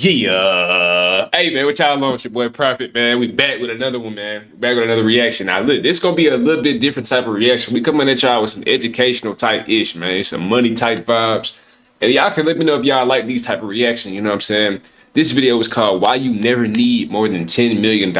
Yeah. Hey, man, what y'all on with your boy Prophet, man? We back with another one, man. Back with another reaction. Now, look, this going to be a little bit different type of reaction. We coming at y'all with some educational type ish, man. Some money type vibes. And y'all can let me know if y'all like these type of reaction. You know what I'm saying? This video is called Why You Never Need More Than $10 Million.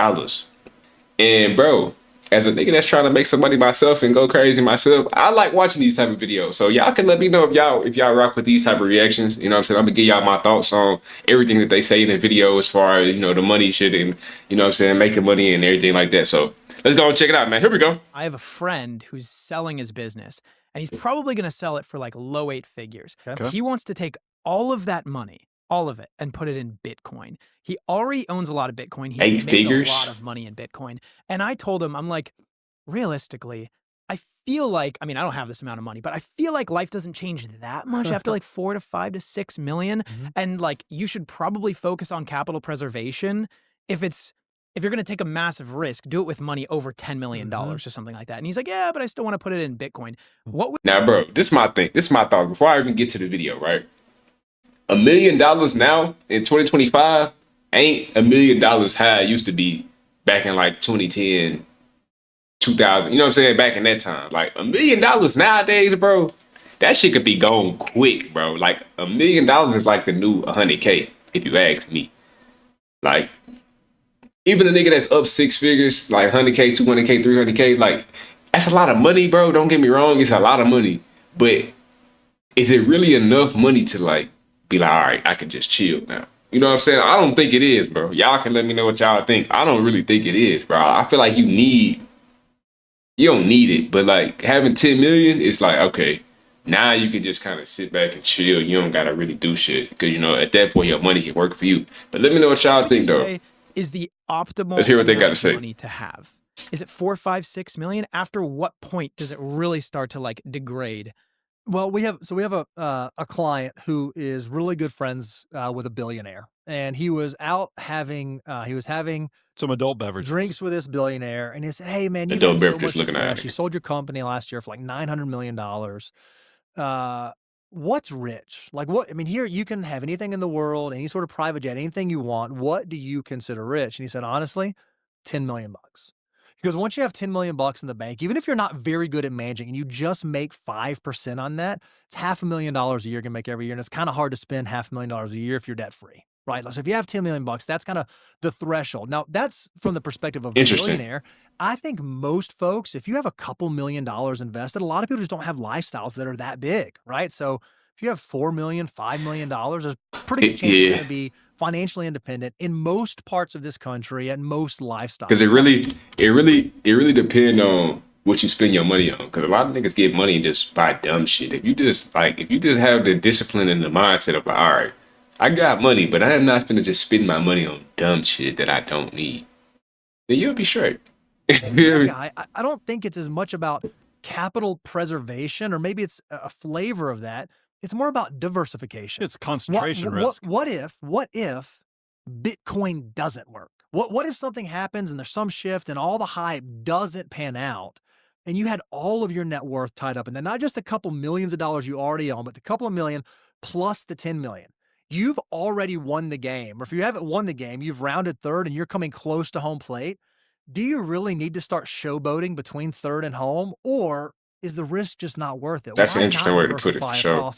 And, bro, as a nigga that's trying to make some money myself and go crazy myself, I like watching these type of videos. So y'all can let me know if y'all rock with these type of reactions. You know what I'm saying? I'm gonna give y'all my thoughts on everything that they say in the video as far as, the money shit and, you know what I'm saying, making money and everything like that. So let's go and check it out, man. Here we go. I have a friend who's selling his business, and he's probably going to sell it for like low 8 figures. Okay. He wants to take all of that money, all of it, and put it in Bitcoin. He already owns a lot of Bitcoin. He 8 made figures? a lot of money in Bitcoin. And I told him, I'm like, realistically, I feel like, I mean, I don't have this amount of money, but I feel like life doesn't change that much after like 4 to 5 to 6 million. And like, you should probably focus on capital preservation. If you're going to take a massive risk, do it with money over $10 million or something like that. And he's like, yeah, but I still want to put it in Bitcoin. What would Now, bro, this is my thing. This is my thought. Before I even get to the video, right? $1 million now in 2025 ain't $1 million how it used to be back in like 2010, 2000. You know what I'm saying? Back in that time, like $1 million nowadays, bro, that shit could be gone quick, bro. Like $1 million is like the new 100K, if you ask me. Like, even a nigga that's up 6 figures, like 100K, 200K, 300K, like that's a lot of money, bro. Don't get me wrong, it's a lot of money, but is it really enough money to like be like, all right, I can just chill now? You know what I'm saying? I don't think it is, bro. Y'all can let me know what y'all think. I don't really think it is, bro. I feel like you don't need it, but like having 10 million, it's like, okay, now you can just kind of sit back and chill. You don't gotta really do shit because at that point your money can work for you. But let me know what y'all think, though. is the optimal Let's hear what they got to amount say. of money to have? Is it 4, 5, 6 million? After what point does it really start to like degrade? Well, we have a client who is really good friends with a billionaire, and he was out having some adult beverages, drinks with this billionaire, and he said, "Hey, man, you've Adult had so beverages much looking at success. it. You sold your company last year for like $900 million. What's rich? Like what? I mean, here you can have anything in the world, any sort of private jet, anything you want. What do you consider rich?" And he said, honestly, 10 million bucks. Because once you have 10 million bucks in the bank, even if you're not very good at managing and you just make 5% on that, it's $500,000 a year you can make every year. And it's kind of hard to spend $500,000 a year if you're debt free, right? So if you have 10 million bucks, that's kind of the threshold. Now that's from the perspective of a billionaire. I think most folks, if you have a couple $1 million invested, a lot of people just don't have lifestyles that are that big, right? So if you have $4 million, $5 million, there's pretty good chance you're going to be financially independent in most parts of this country and most lifestyles. Because it really depends on what you spend your money on. Because a lot of niggas get money and just buy dumb shit. If you just have the discipline and the mindset of like, all right, I got money, but I am not finna just spend my money on dumb shit that I don't need, then you'll be straight. I don't think it's as much about capital preservation, or maybe it's a flavor of that. It's more about diversification. It's concentration risk. What if Bitcoin doesn't work? What if something happens and there's some shift and all the hype doesn't pan out, and you had all of your net worth tied up in that, not just a couple millions of dollars you already own, but the couple of million plus the 10 million. You've already won the game. Or if you haven't won the game, you've rounded third and you're coming close to home plate. Do you really need to start showboating between third and home, or is the risk just not worth it? That's an interesting way to put it, for sure.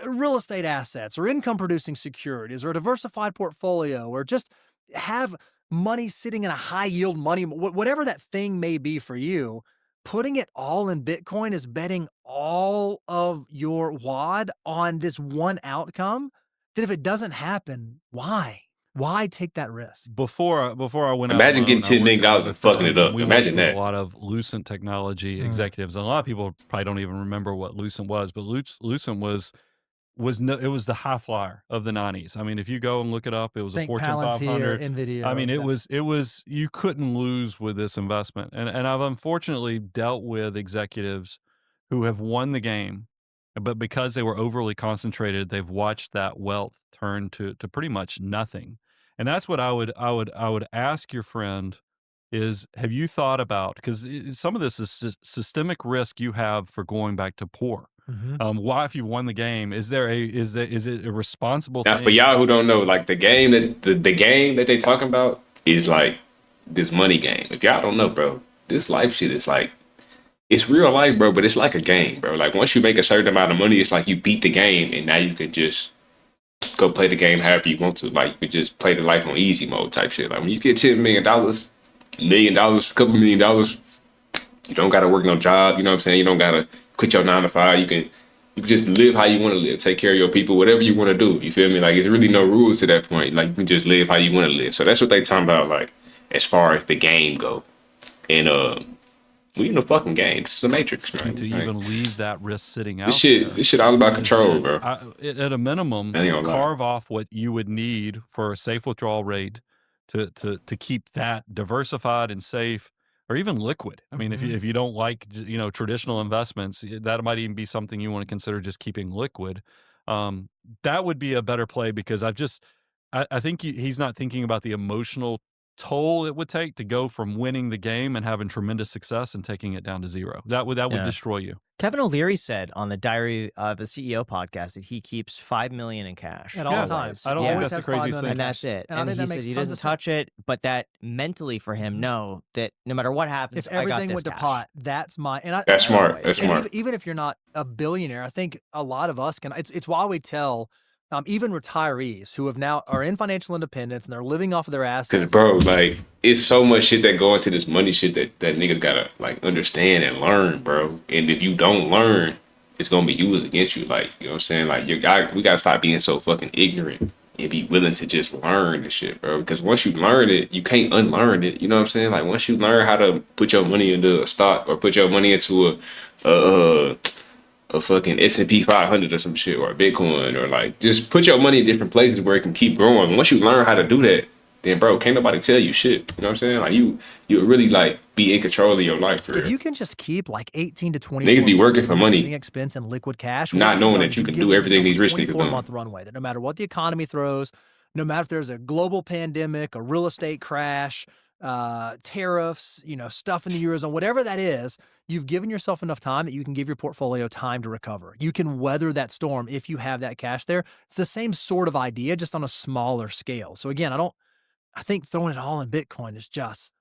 Real estate assets or income producing securities or a diversified portfolio, or just have money sitting in a high yield money, whatever that thing may be for you. Putting it all in Bitcoin is betting all of your wad on this one outcome that if it doesn't happen, why take that risk? Before I went out, imagine getting $10 million and fucking it up. Imagine that. A lot of Lucent technology executives, and a lot of people probably don't even remember what Lucent was, but Lucent was the high flyer of the 90s. I mean, if you go and look it up, it was a Fortune 500. NVIDIA. I mean, it was you couldn't lose with this investment. And I've unfortunately dealt with executives who have won the game, but because they were overly concentrated, they've watched that wealth turn to pretty much nothing. And that's what I would ask your friend is, have you thought about, because some of this is systemic risk you have for going back to poor. Why, if you won the game, is it a responsible Now, thing? for y'all who don't know, like the game that they talking about is like this money game. If y'all don't know, bro, this life shit is like it's real life, bro. But it's like a game, bro. Like once you make a certain amount of money, it's like you beat the game, and now you can just go play the game however you want to. Like you can just play the life on easy mode type shit. Like when you get $10 million, $1 million, a couple $1 million, you don't gotta work no job. You know what I'm saying? You don't gotta quit your 9 to 5. You can just live how you want to live, take care of your people, whatever you want to do. You feel me? Like it's really no rules to that point. Like you can just live how you want to live. So that's what they talking about, like as far as the game go. And we in the fucking game. This is a matrix, man. To even leave that risk sitting out. This shit all about control, bro. At a minimum, carve off what you would need for a safe withdrawal rate to keep that diversified and safe, or even liquid. I mean, if you don't like traditional investments, that might even be something you want to consider just keeping liquid. That would be a better play, because I think he's not thinking about the emotional toll it would take to go from winning the game and having tremendous success and taking it down to zero. That would destroy you. Kevin O'Leary said on the Diary of a CEO podcast that he keeps $5 million in cash at all times. I don't think that's the craziest thing. And that's it. And he said he doesn't touch it, but that mentally for him, that no matter what happens, if everything I got this went to cash. pot, that's my. That's smart. That's smart. Even if you're not a billionaire, I think a lot of us can. It's why we tell. Even retirees who are in financial independence and they're living off of their assets. Because, bro, like, it's so much shit that go into this money shit that niggas gotta, like, understand and learn, bro. And if you don't learn, it's gonna be used against you. Like, you know what I'm saying? Like, we gotta stop being so fucking ignorant and be willing to just learn the shit, bro. Because once you learn it, you can't unlearn it. You know what I'm saying? Like, once you learn how to put your money into a stock or put your money into a fucking S&P 500 or some shit, or a Bitcoin, or like just put your money in different places where it can keep growing. Once you learn how to do that, then bro, can't nobody tell you shit. You know what I'm saying? Like you really like be in control of your life. For real. If you can just keep like 18 to 20 niggas be working for money, expense and liquid cash, not knowing that you can do everything these rich niggas do. 24-month runway that no matter what the economy throws, no matter if there's a global pandemic, a real estate crash, tariffs, stuff in the Eurozone, whatever that is, you've given yourself enough time that you can give your portfolio time to recover. You can weather that storm if you have that cash there. It's the same sort of idea, just on a smaller scale. So again, I think throwing it all in Bitcoin is just,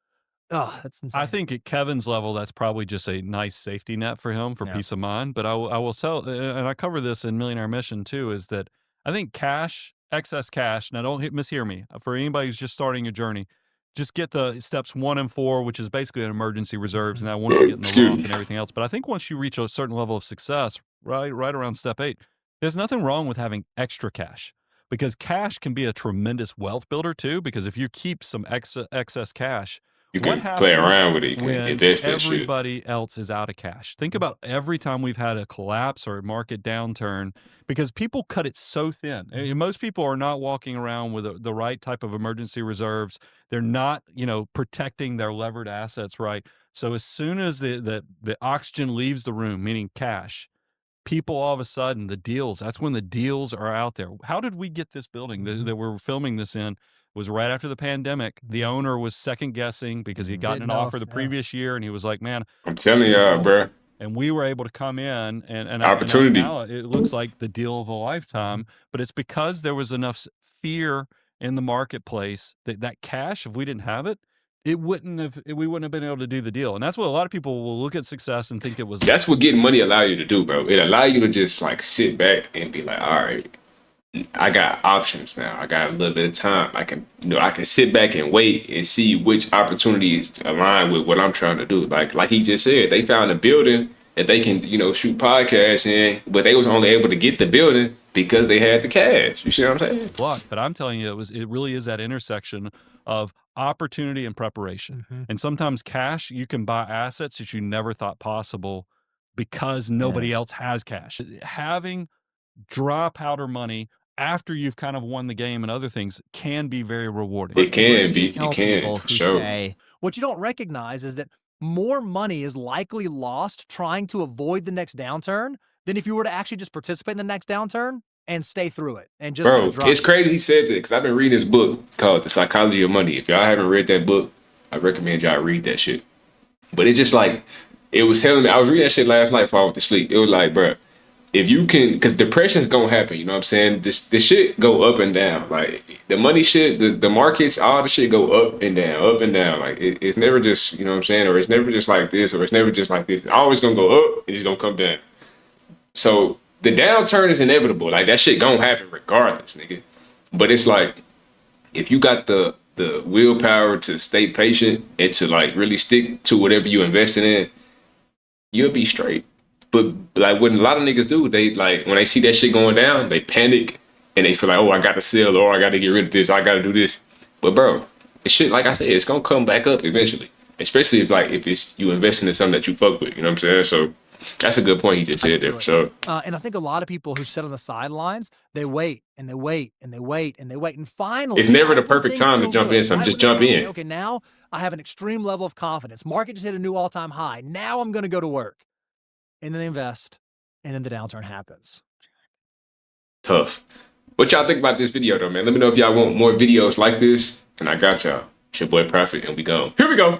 that's insane. I think at Kevin's level, that's probably just a nice safety net for him for peace of mind. But I will tell, and I cover this in Millionaire Mission too, is that I think excess cash, now don't mishear me, for anybody who's just starting a journey, just get the steps 1 and 4, which is basically an emergency reserves, and I want to get in the lump and everything else. But I think once you reach a certain level of success, right around step 8, there's nothing wrong with having extra cash, because cash can be a tremendous wealth builder too. Because if you keep some excess cash, you can play around with it. You can invest that shit. Everybody else is out of cash. Think about every time we've had a collapse or a market downturn, because people cut it so thin. And most people are not walking around with the right type of emergency reserves. They're not, protecting their levered assets right. So as soon as the oxygen leaves the room, meaning cash, people all of a sudden, that's when the deals are out there. How did we get this building that we're filming this in? Was right after the pandemic. The owner was second guessing because he'd gotten an offer the previous year, and he was like, "Man, I'm telling y'all, bro." And we were able to come in and opportunity. Now it looks like the deal of a lifetime. But it's because there was enough fear in the marketplace that cash, if we didn't have it, we wouldn't have been able to do the deal. And that's what a lot of people will look at success and think it was. That's what getting money allow you to do, bro. It allow you to just like sit back and be like, all right, I got options now. I got a little bit of time. I can sit back and wait and see which opportunities align with what I'm trying to do. Like he just said, they found a building that they can, shoot podcasts in, but they was only able to get the building because they had the cash. You see what I'm saying? Luck, but I'm telling you, it really is that intersection of opportunity and preparation. And sometimes cash, you can buy assets that you never thought possible because nobody else has cash. Having dry powder money after you've kind of won the game and other things can be very rewarding. It can be. It can, for sure. What you don't recognize is that more money is likely lost trying to avoid the next downturn than if you were to actually just participate in the next downturn and stay through it. And just bro, it's crazy he said that, because I've been reading this book called The Psychology of Money. If y'all haven't read that book, I recommend y'all read that shit. But it's just like, it was telling me, I was reading that shit last night before I went to sleep. It was like, bro, if you can, because depression's gonna happen, you know what I'm saying? This shit go up and down. Like the money shit, the markets, all the shit go up and down, up and down. Like it's never just, you know what I'm saying, or it's never just like this, or it's never just like this. It's always gonna go up and it's gonna come down. So the downturn is inevitable. Like that shit gonna happen regardless, nigga. But it's like if you got the willpower to stay patient and to like really stick to whatever you investing in, you'll be straight. But like what a lot of niggas do, they like when they see that shit going down, they panic and they feel like, oh, I got to sell or I got to get rid of this, I got to do this. But bro, it shit, like I said, it's gonna come back up eventually. Especially if it's you investing in something that you fuck with, you know what I'm saying? So that's a good point he just said there for sure. And I think a lot of people who sit on the sidelines, they wait and they wait and they wait and they wait. And finally, it's never the right when perfect things time to feel jump good, in. So right just when jump they say, in. okay, now I have an extreme level of confidence. Market just hit a new all-time high. Now I'm going to go to work. And then they invest. And then the downturn happens. Tough. What y'all think about this video though, man? Let me know if y'all want more videos like this. And I got y'all. It's your boy Prophet and we gone. Here we go.